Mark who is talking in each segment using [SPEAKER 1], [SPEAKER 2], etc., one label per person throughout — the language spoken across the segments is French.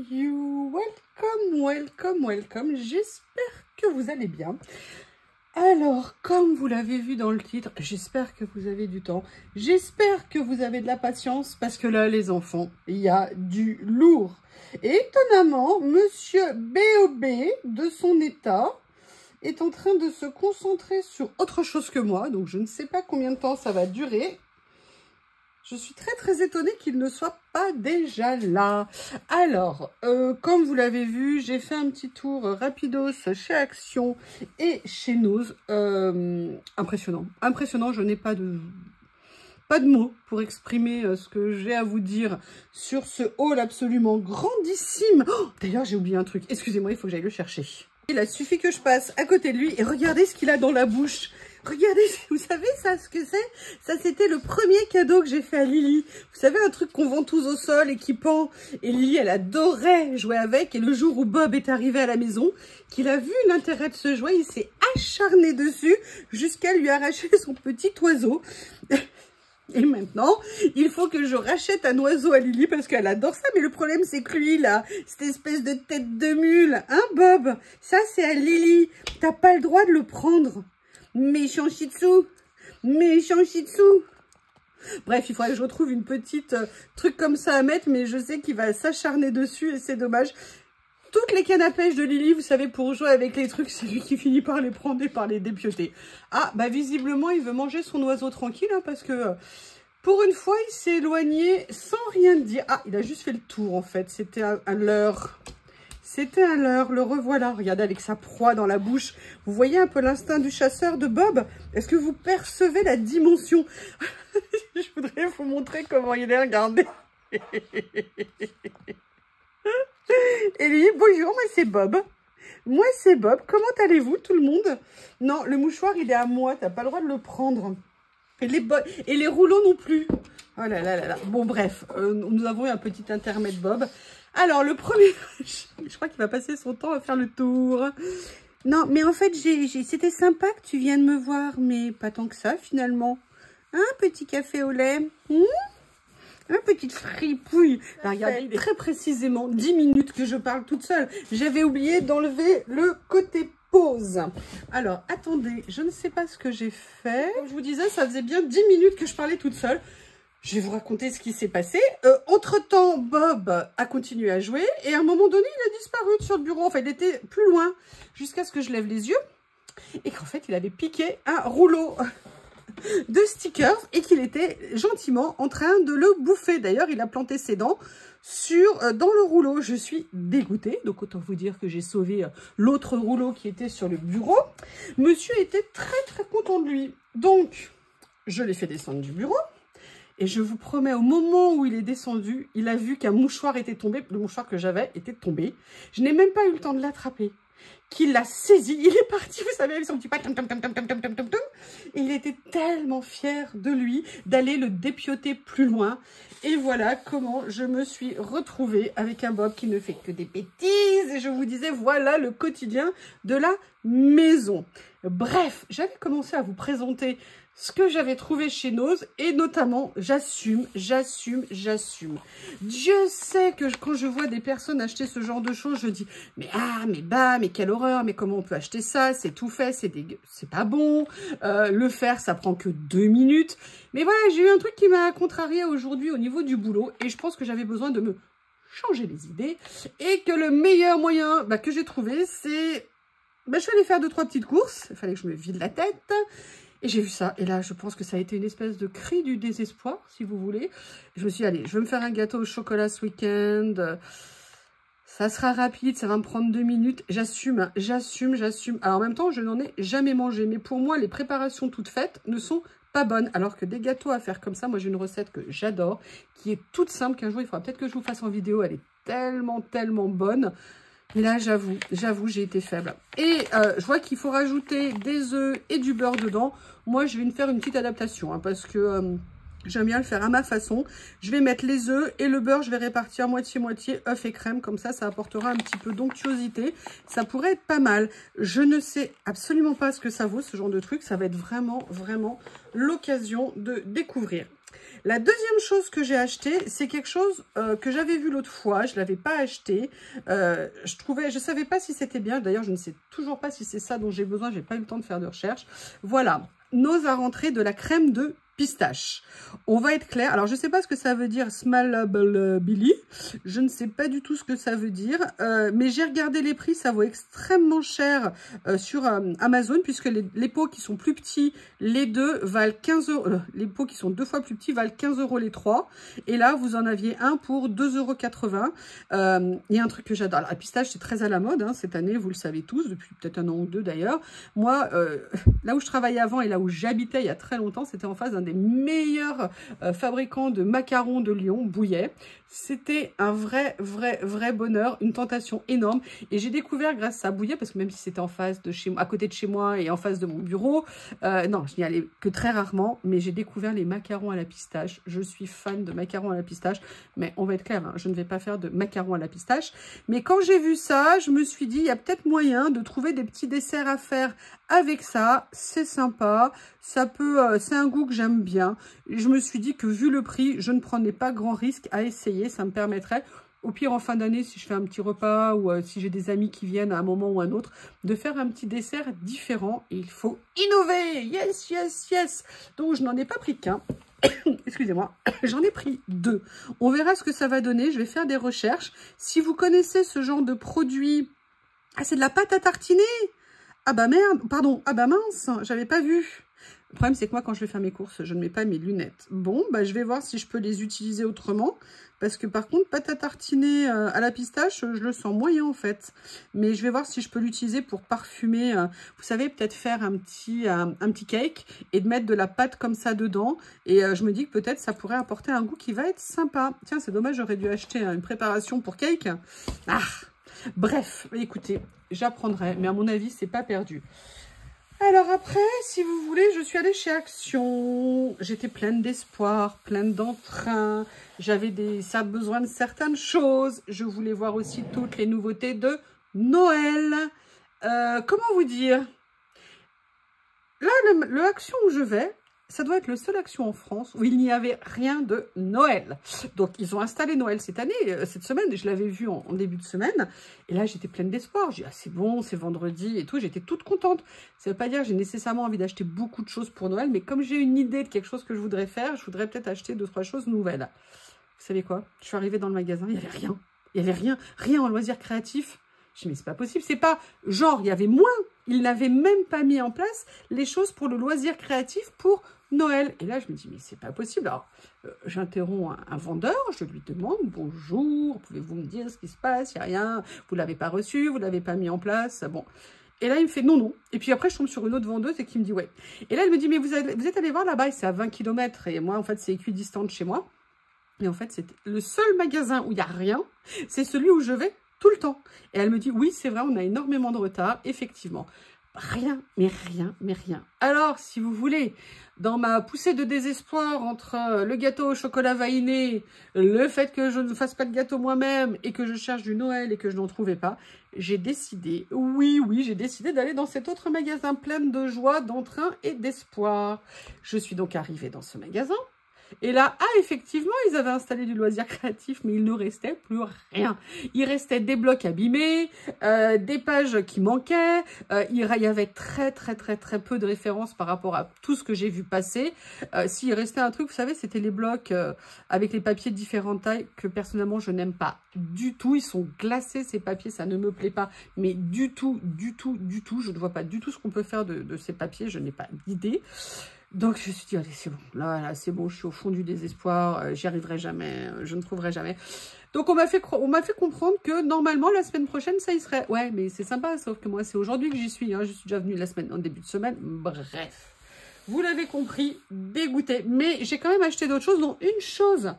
[SPEAKER 1] you? Welcome, welcome, welcome. J'espère que vous allez bien. Alors, comme vous l'avez vu dans le titre, j'espère que vous avez du temps. J'espère que vous avez de la patience parce que là, les enfants, il y a du lourd. Et étonnamment, Monsieur B.O.B. de son état est en train de se concentrer sur autre chose que moi. Donc, je ne sais pas combien de temps ça va durer. Je suis très étonnée qu'il ne soit pas déjà là. Alors, comme vous l'avez vu, j'ai fait un petit tour rapidos chez Action et chez Nose. Impressionnant. Impressionnant, je n'ai pas de mots pour exprimer ce que j'ai à vous dire sur ce hall absolument grandissime. Oh, d'ailleurs, j'ai oublié un truc. Excusez-moi, il faut que j'aille le chercher. Il a suffi que je passe à côté de lui et regardez ce qu'il a dans la bouche. Regardez, vous savez ça, ce que c'est? Ça, c'était le premier cadeau que j'ai fait à Lily. Vous savez, un truc qu'on vend tous au sol et qui pend. Et Lily, elle adorait jouer avec. Et le jour où Bob est arrivé à la maison, qu'il a vu l'intérêt de ce jouet, il s'est acharné dessus jusqu'à lui arracher son petit oiseau. Et maintenant, il faut que je rachète un oiseau à Lily parce qu'elle adore ça. Mais le problème, c'est que lui, là, cette espèce de tête de mule, hein, Bob? Ça, c'est à Lily. T'as pas le droit de le prendre. Méchant shih tzu. Méchant shih tzu. Bref, il faudrait que je retrouve une petite truc comme ça à mettre. Mais je sais qu'il va s'acharner dessus et c'est dommage. Toutes les cannes à pêche de Lily, vous savez, pour jouer avec les trucs, c'est lui qui finit par les prendre et par les dépioter. Ah, bah visiblement, il veut manger son oiseau tranquille, hein, parce que pour une fois, il s'est éloigné sans rien dire. Ah, il a juste fait le tour, en fait. C'était un leurre. C'était un leurre, le revoilà. Regardez, avec sa proie dans la bouche. Vous voyez un peu l'instinct du chasseur de Bob? Est-ce que vous percevez la dimension? Je voudrais vous montrer comment il est, regardez. Et lui, bonjour, moi c'est Bob. Moi c'est Bob. Comment allez-vous tout le monde? Non, le mouchoir il est à moi, t'as pas le droit de le prendre. Et les rouleaux non plus. Oh là là là là. Bon bref, nous avons eu un petit intermède Bob. Alors le premier, je crois qu'il va passer son temps à faire le tour. Non, mais en fait, c'était sympa que tu viennes me voir, mais pas tant que ça finalement. Un petit café au lait. Une petite fripouille. Là, regardez, très précisément 10 minutes que je parle toute seule. J'avais oublié d'enlever le côté pause. Alors, attendez, je ne sais pas ce que j'ai fait. Comme je vous disais, ça faisait bien 10 minutes que je parlais toute seule. Je vais vous raconter ce qui s'est passé. Entre-temps, Bob a continué à jouer. Et à un moment donné, il a disparu sur le bureau. Enfin, il était plus loin. Jusqu'à ce que je lève les yeux. Et qu'en fait, il avait piqué un rouleau de stickers et qu'il était gentiment en train de le bouffer. D'ailleurs, il a planté ses dents dans le rouleau. Je suis dégoûtée. Donc, autant vous dire que j'ai sauvé l'autre rouleau qui était sur le bureau. Monsieur était très content de lui. Donc, je l'ai fait descendre du bureau. Et je vous promets, au moment où il est descendu, il a vu qu'un mouchoir était tombé. Le mouchoir que j'avais était tombé. Je n'ai même pas eu le temps de l'attraper. Qu'il l'a saisi, il est parti, vous savez, avec son petit pas, et il était tellement fier de lui d'aller le dépioter plus loin. Et voilà comment je me suis retrouvée avec un Bob qui ne fait que des bêtises. Et je vous disais, voilà le quotidien de la maison. Bref, j'avais commencé à vous présenter ce que j'avais trouvé chez Nose et notamment, j'assume. Dieu sait que quand je vois des personnes acheter ce genre de choses, je dis mais quelle horreur, mais comment on peut acheter ça? C'est tout fait, c'est dégueu, c'est pas bon. Le faire, ça prend que 2 minutes. Mais voilà, j'ai eu un truc qui m'a contrarié aujourd'hui au niveau du boulot et je pense que j'avais besoin de me changer les idées et que le meilleur moyen que j'ai trouvé, c'est je suis allée faire 2-3 petites courses. Il fallait que je me vide la tête. Et j'ai vu ça, et là, je pense que ça a été une espèce de cri du désespoir, si vous voulez. Je me suis dit, allez, je vais me faire un gâteau au chocolat ce week-end. Ça sera rapide, ça va me prendre 2 minutes. J'assume. Alors, en même temps, je n'en ai jamais mangé. Mais pour moi, les préparations toutes faites ne sont pas bonnes. Alors que des gâteaux à faire comme ça, moi, j'ai une recette que j'adore, qui est toute simple, qu'un jour, il faudra peut-être que je vous fasse en vidéo. Elle est tellement bonne. Mais là, j'avoue, j'ai été faible. Et je vois qu'il faut rajouter des œufs et du beurre dedans. Moi, je vais me faire une petite adaptation, hein, parce que j'aime bien le faire à ma façon. Je vais mettre les œufs et le beurre, je vais répartir moitié-moitié œufs et crème. Comme ça apportera un petit peu d'onctuosité. Ça pourrait être pas mal. Je ne sais absolument pas ce que ça vaut, ce genre de truc. Ça va être vraiment l'occasion de découvrir. La deuxième chose que j'ai acheté, c'est quelque chose que j'avais vu l'autre fois. Je ne l'avais pas acheté. Je savais pas si c'était bien. D'ailleurs, je ne sais toujours pas si c'est ça dont j'ai besoin. J'ai pas eu le temps de faire de recherche. Voilà, n'ose à rentrer de la crème de pistache. On va être clair. Alors, je ne sais pas ce que ça veut dire, Smallable Billy. Je ne sais pas du tout ce que ça veut dire. Mais j'ai regardé les prix. Ça vaut extrêmement cher sur Amazon, puisque les pots qui sont plus petits, les deux valent 15 €. Les pots qui sont 2 fois plus petits valent 15 € les 3. Et là, vous en aviez un pour 2,80 €. Il y a un truc que j'adore. La pistache, c'est très à la mode cette année. Vous le savez tous, depuis peut-être 1 an ou 2 d'ailleurs. Moi, là où je travaillais avant et là où j'habitais il y a très longtemps, c'était en face d'un des meilleurs fabricants de macarons de Lyon, Bouillet. C'était un vrai bonheur, une tentation énorme. Et j'ai découvert grâce à Bouillet, parce que même si c'était en face de chez moi, à côté de chez moi et en face de mon bureau, non, je n'y allais que très rarement, mais j'ai découvert les macarons à la pistache. Je suis fan de macarons à la pistache, mais on va être clair, je ne vais pas faire de macarons à la pistache. Mais quand j'ai vu ça, je me suis dit, il y a peut-être moyen de trouver des petits desserts à faire avec ça. C'est sympa, ça peut, c'est un goût que j'aime bien. Je me suis dit que vu le prix, je ne prenais pas grand risque à essayer. Ça me permettrait, au pire en fin d'année, si je fais un petit repas ou si j'ai des amis qui viennent à un moment ou un autre, de faire un petit dessert différent. Et il faut innover. Yes, yes, yes. Donc, je n'en ai pas pris qu'un. Excusez-moi, j'en ai pris 2. On verra ce que ça va donner. Je vais faire des recherches. Si vous connaissez ce genre de produit... Ah, c'est de la pâte à tartiner. Ah bah merde, pardon. Ah bah mince, j'avais pas vu. Le problème, c'est que moi, quand je vais faire mes courses, je ne mets pas mes lunettes. Bon, bah, je vais voir si je peux les utiliser autrement. Parce que par contre, pâte à tartiner à la pistache, je le sens moyen en fait. Mais je vais voir si je peux l'utiliser pour parfumer. Vous savez, peut-être faire un petit cake et de mettre de la pâte comme ça dedans. Et je me dis que peut-être ça pourrait apporter un goût qui va être sympa. Tiens, c'est dommage, j'aurais dû acheter une préparation pour cake. Ah, bref, écoutez, j'apprendrai. Mais à mon avis, c'est pas perdu. Alors après, si vous voulez, je suis allée chez Action. J'étais pleine d'espoir, pleine d'entrain. J'avais besoin de certaines choses. Je voulais voir aussi toutes les nouveautés de Noël. Comment vous dire? Là, le Action où je vais, ça doit être le seul Action en France où il n'y avait rien de Noël. Donc, ils ont installé Noël cette année, cette semaine. Je l'avais vu en début de semaine. Et là, j'étais pleine d'espoir. J'ai dit, ah, c'est bon, c'est vendredi et tout. J'étais toute contente. Ça ne veut pas dire que j'ai nécessairement envie d'acheter beaucoup de choses pour Noël. Mais comme j'ai une idée de quelque chose que je voudrais faire, je voudrais peut-être acheter 2-3 choses nouvelles. Vous savez quoi? Je suis arrivée dans le magasin, il n'y avait rien. Il n'y avait rien en loisirs créatifs. Je me dis, mais c'est pas possible. C'est pas genre, il y avait moins. Ils n'avaient même pas mis en place les choses pour le loisir créatif pour Noël. Et là, je me dis, mais c'est pas possible. Alors, j'interromps un vendeur, je lui demande, bonjour, pouvez-vous me dire ce qui se passe? Il n'y a rien, vous ne l'avez pas reçu, vous ne l'avez pas mis en place. Bon. Et là, il me fait non, non. Et puis après, je tombe sur une autre vendeuse et qui me dit, ouais. Et là, elle me dit, mais vous êtes allé voir là-bas, et c'est à 20 km. Et moi, en fait, c'est équidistant de chez moi. Et en fait, c'est le seul magasin où il n'y a rien, c'est celui où je vais tout le temps. Et elle me dit, oui, c'est vrai, on a énormément de retard, effectivement. Rien, mais rien, mais rien. Alors, si vous voulez, dans ma poussée de désespoir entre le gâteau au chocolat vainé, le fait que je ne fasse pas de gâteau moi-même et que je cherche du Noël et que je n'en trouvais pas, j'ai décidé, oui, j'ai décidé d'aller dans cet autre magasin plein de joie, d'entrain et d'espoir. Je suis donc arrivée dans ce magasin. Et là, effectivement, ils avaient installé du loisir créatif, mais il ne restait plus rien. Il restait des blocs abîmés, des pages qui manquaient. Il y avait très peu de références par rapport à tout ce que j'ai vu passer. S'il restait un truc, vous savez, c'était les blocs avec les papiers de différentes tailles que personnellement, je n'aime pas du tout. Ils sont glacés, ces papiers, ça ne me plaît pas. Mais du tout. Je ne vois pas du tout ce qu'on peut faire de ces papiers. Je n'ai pas d'idée. Donc, je me suis dit, allez, c'est bon. Là, c'est bon, je suis au fond du désespoir. J'y arriverai jamais. Je ne trouverai jamais. Donc, on m'a fait comprendre que, normalement, la semaine prochaine, ça y serait. Ouais, mais c'est sympa, sauf que moi, c'est aujourd'hui que j'y suis. Je suis déjà venue en début de semaine. Bref. Vous l'avez compris, dégoûtée. Mais j'ai quand même acheté d'autres choses, dont une chose.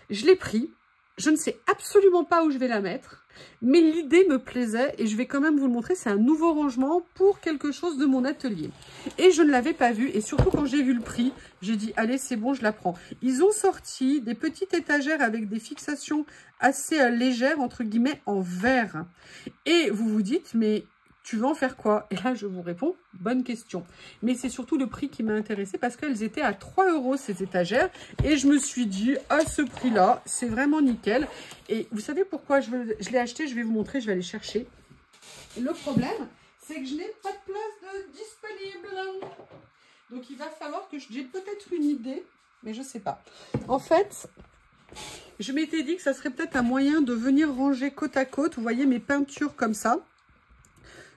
[SPEAKER 1] Je l'ai pris. Je ne sais absolument pas où je vais la mettre. Mais l'idée me plaisait et je vais quand même vous le montrer. C'est un nouveau rangement pour quelque chose de mon atelier. Et je ne l'avais pas vu. Et surtout quand j'ai vu le prix, j'ai dit, allez, c'est bon, je la prends. Ils ont sorti des petites étagères avec des fixations assez légères, entre guillemets, en verre. Et vous vous dites, mais tu veux en faire quoi? Et là, je vous réponds, bonne question. Mais c'est surtout le prix qui m'a intéressée parce qu'elles étaient à 3 € ces étagères. Et je me suis dit, à ce prix-là, c'est vraiment nickel. Et vous savez pourquoi je l'ai acheté? Je vais vous montrer, je vais aller chercher. Le problème, c'est que je n'ai pas de place disponible. Donc, il va falloir que j'ai peut-être une idée, mais je ne sais pas. En fait, je m'étais dit que ça serait peut-être un moyen de venir ranger côte à côte. Vous voyez mes peintures comme ça.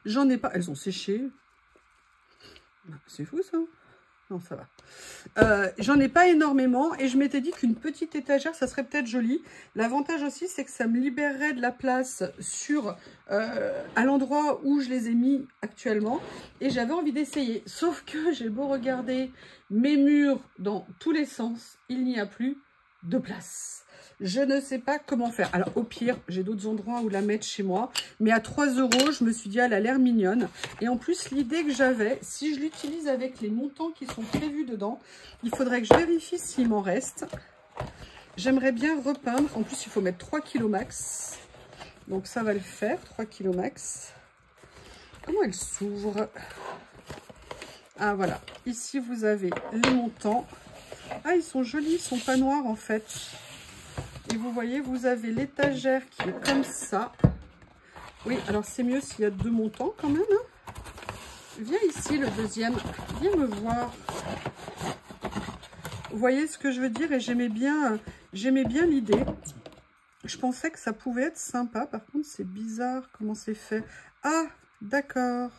[SPEAKER 1] J'en ai pas. Elles ont séché. C'est fou ça. Non, ça va. J'en ai pas énormément et je m'étais dit qu'une petite étagère, ça serait peut-être joli. L'avantage aussi, c'est que ça me libérerait de la place à l'endroit où je les ai mis actuellement. Et j'avais envie d'essayer. Sauf que j'ai beau regarder mes murs dans tous les sens, il n'y a plus de place. Je ne sais pas comment faire. Alors, au pire, j'ai d'autres endroits où la mettre chez moi. Mais à 3 €, je me suis dit, elle a l'air mignonne. Et en plus, l'idée que j'avais, si je l'utilise avec les montants qui sont prévus dedans, il faudrait que je vérifie s'il m'en reste. J'aimerais bien repeindre. En plus, il faut mettre 3 kg max. Donc, ça va le faire, 3 kg max. Comment elle s'ouvre? Ah, voilà. Ici, vous avez les montants. Ah, ils sont jolis, ils sont pas noirs, en fait. Et vous voyez, vous avez l'étagère qui est comme ça. Oui, alors c'est mieux s'il y a 2 montants quand même. Hein. Viens ici, le deuxième. Viens me voir. Vous voyez ce que je veux dire? Et j'aimais bien l'idée. Je pensais que ça pouvait être sympa. Par contre, c'est bizarre comment c'est fait. Ah, d'accord.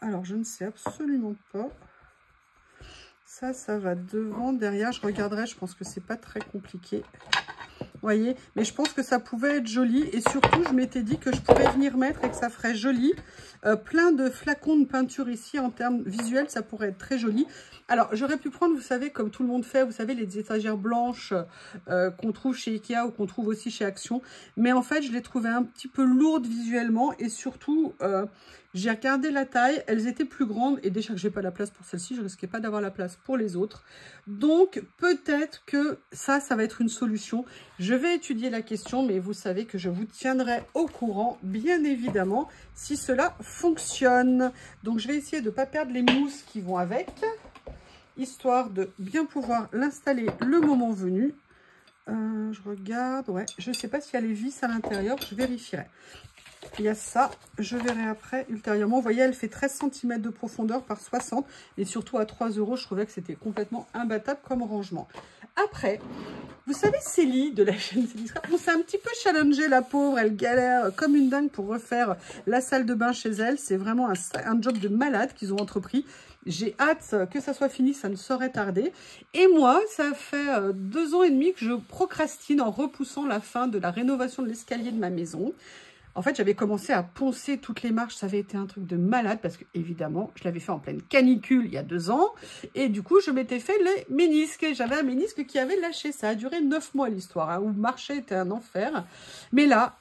[SPEAKER 1] Alors, je ne sais absolument pas. Ça va devant, derrière. Je regarderai, je pense que c'est pas très compliqué. Vous voyez, mais je pense que ça pouvait être joli. Et surtout, je m'étais dit que je pourrais venir mettre et que ça ferait joli. Plein de flacons de peinture ici en termes visuels, ça pourrait être très joli. Alors, j'aurais pu prendre, vous savez, comme tout le monde fait, vous savez, les étagères blanches qu'on trouve chez Ikea ou qu'on trouve aussi chez Action. Mais en fait, je les trouvais un petit peu lourdes visuellement et surtout, j'ai regardé la taille, elles étaient plus grandes et déjà que j'ai pas la place pour celle-ci, je risquais pas d'avoir la place pour les autres. Donc, peut-être que ça va être une solution. Je vais étudier la question, mais vous savez que je vous tiendrai au courant, bien évidemment, si cela fonctionne. Donc, je vais essayer de ne pas perdre les mousses qui vont avec, histoire de bien pouvoir l'installer le moment venu. Je regarde, ouais, je ne sais pas s'il y a les vis à l'intérieur, je vérifierai. Il y a ça, je verrai après ultérieurement. Vous voyez, elle fait 13 cm de profondeur par 60 et surtout à 3 €, je trouvais que c'était complètement imbattable comme rangement. Après, vous savez, Célie de la chaîne Célie, on s'est un petit peu challengé, la pauvre, elle galère comme une dingue pour refaire la salle de bain chez elle. C'est vraiment un job de malade qu'ils ont entrepris. J'ai hâte que ça soit fini, ça ne saurait tarder. Et moi, ça fait 2 ans et demi que je procrastine en repoussant la fin de la rénovation de l'escalier de ma maison. En fait, j'avais commencé à poncer toutes les marches. Ça avait été un truc de malade parce que, évidemment, je l'avais fait en pleine canicule il y a 2 ans. Et du coup, je m'étais fait les ménisques. J'avais un ménisque qui avait lâché. Ça a duré 9 mois l'histoire, hein, où marcher était un enfer. Mais là,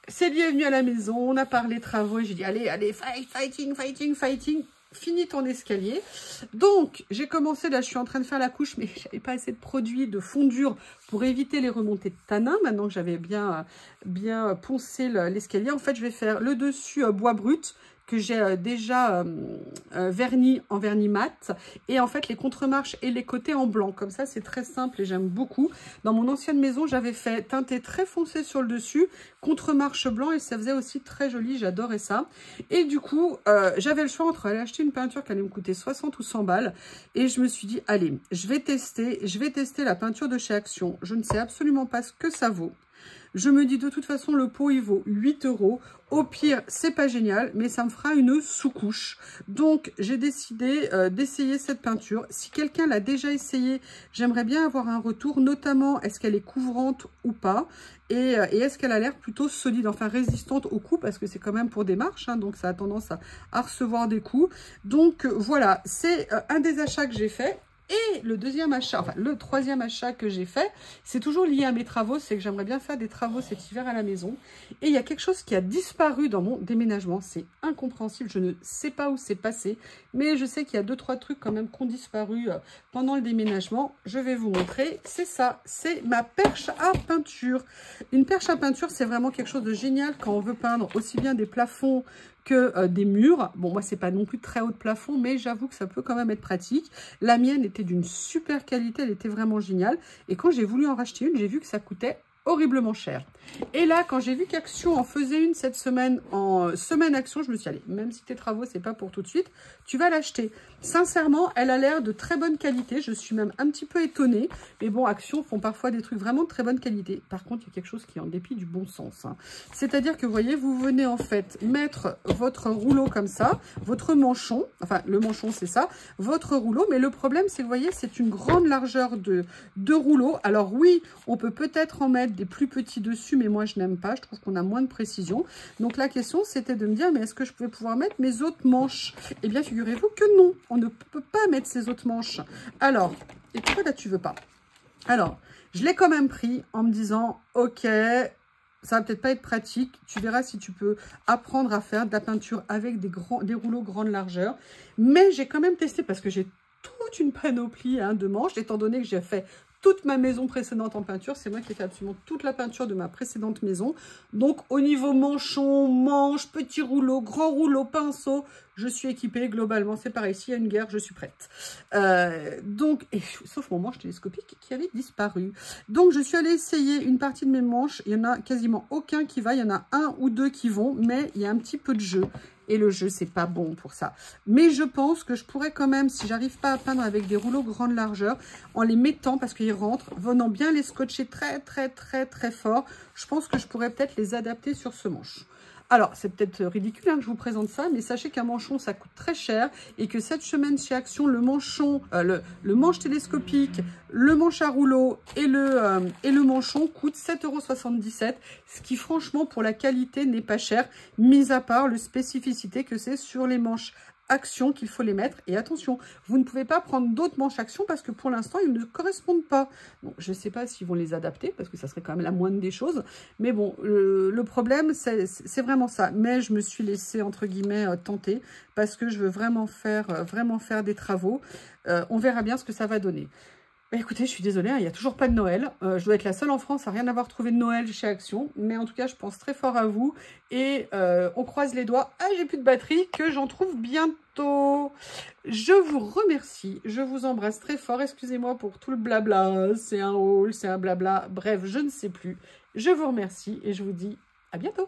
[SPEAKER 1] Célie est venue à la maison. On a parlé travaux. Et j'ai dit, allez, allez, fighting. Finis ton escalier. Donc, j'ai commencé, là, je suis en train de faire la couche, mais j'avais pas assez de produits de fondure pour éviter les remontées de tanin. Maintenant que j'avais bien poncé l'escalier, en fait, je vais faire le dessus bois brut que j'ai déjà verni en vernis mat. Et en fait, les contre-marches et les côtés en blanc. Comme ça, c'est très simple et j'aime beaucoup. Dans mon ancienne maison, j'avais fait teinté très foncé sur le dessus, contre-marche blanc et ça faisait aussi très joli. J'adorais ça. Et du coup, j'avais le choix entre aller acheter une peinture qui allait me coûter 60 ou 100 balles. Et je me suis dit, allez, je vais tester la peinture de chez Action. Je ne sais absolument pas ce que ça vaut. Je me dis de toute façon, le pot, il vaut 8 €. Au pire, c'est pas génial, mais ça me fera une sous-couche. Donc, j'ai décidé d'essayer cette peinture. Si quelqu'un l'a déjà essayé, j'aimerais bien avoir un retour, notamment est-ce qu'elle est couvrante ou pas. Et est-ce qu'elle a l'air plutôt solide, enfin résistante aux coups, parce que c'est quand même pour des marches, hein, donc ça a tendance à recevoir des coups. Donc, voilà, c'est un des achats que j'ai fait. Et le deuxième achat, enfin le troisième achat que j'ai fait, c'est toujours lié à mes travaux, c'est que j'aimerais bien faire des travaux cet hiver à la maison. Et il y a quelque chose qui a disparu dans mon déménagement, c'est incompréhensible, je ne sais pas où c'est passé, mais je sais qu'il y a 2-3 trucs quand même qui ont disparu pendant le déménagement. Je vais vous montrer, c'est ça, c'est ma perche à peinture. Une perche à peinture, c'est vraiment quelque chose de génial quand on veut peindre aussi bien des plafonds que des murs. Bon, moi, c'est pas non plus très haut de plafond, mais j'avoue que ça peut quand même être pratique. La mienne était d'une super qualité, elle était vraiment géniale. Et quand j'ai voulu en racheter une, j'ai vu que ça coûtait horriblement cher. Et là, quand j'ai vu qu'Action en faisait une cette semaine, en semaine Action, je me suis dit, allez, même si tes travaux, c'est pas pour tout de suite, tu vas l'acheter. Sincèrement, elle a l'air de très bonne qualité. Je suis même un petit peu étonnée. Mais bon, Action font parfois des trucs vraiment de très bonne qualité. Par contre, il y a quelque chose qui est en dépit du bon sens. Hein. C'est-à-dire que, vous voyez, vous venez en fait mettre votre rouleau comme ça, votre manchon, enfin, le manchon, c'est ça, votre rouleau. Mais le problème, c'est, vous voyez, c'est une grande largeur de rouleau. Alors oui, on peut peut-être en mettre des plus petits dessus, mais moi je n'aime pas, je trouve qu'on a moins de précision. Donc la question c'était de me dire, mais est-ce que je pouvais pouvoir mettre mes autres manches? Eh bien figurez-vous que non, on ne peut pas mettre ces autres manches. Alors, et pourquoi là tu veux pas? Alors, je l'ai quand même pris en me disant, ok, ça va peut-être pas être pratique, tu verras si tu peux apprendre à faire de la peinture avec des rouleaux grande largeur. Mais j'ai quand même testé parce que j'ai toute une panoplie de manches, étant donné que j'ai fait toute ma maison précédente en peinture. C'est moi qui ai fait absolument toute la peinture de ma précédente maison. Donc, au niveau manchon, manche, petit rouleau, grand rouleau, pinceau, je suis équipée. Globalement, c'est pareil. S'il y a une guerre, je suis prête. Sauf mon manche télescopique qui avait disparu. Donc, je suis allée essayer une partie de mes manches. Il n'y en a quasiment aucun qui va. Il y en a un ou deux qui vont, mais il y a un petit peu de jeu. Et le jeu, c'est pas bon pour ça. Mais je pense que je pourrais quand même, si j'arrive pas à peindre avec des rouleaux grande largeur, en les mettant, parce qu'ils rentrent, venant bien les scotcher très fort, je pense que je pourrais peut-être les adapter sur ce manche. Alors, c'est peut-être ridicule que je vous présente ça, mais sachez qu'un manchon, ça coûte très cher et que cette semaine chez Action, le manchon, le manche télescopique, le manche à rouleau et le manchon coûtent 7,77 €, ce qui franchement, pour la qualité, n'est pas cher, mis à part le spécificité que c'est sur les manches Action qu'il faut les mettre. Et attention, vous ne pouvez pas prendre d'autres manches Action parce que pour l'instant, ils ne correspondent pas. Donc, je ne sais pas s'ils vont les adapter parce que ça serait quand même la moindre des choses. Mais bon, le problème, c'est vraiment ça. Mais je me suis laissée, entre guillemets, tenter parce que je veux vraiment faire des travaux. On verra bien ce que ça va donner. Bah écoutez, je suis désolée, il n'y a toujours pas de Noël. Je dois être la seule en France à rien avoir trouvé de Noël chez Action. Mais en tout cas, je pense très fort à vous. Et on croise les doigts. Ah, j'ai plus de batterie, que j'en trouve bientôt. Je vous remercie. Je vous embrasse très fort. Excusez-moi pour tout le blabla. C'est un haul, c'est un blabla. Bref, je ne sais plus. Je vous remercie et je vous dis à bientôt.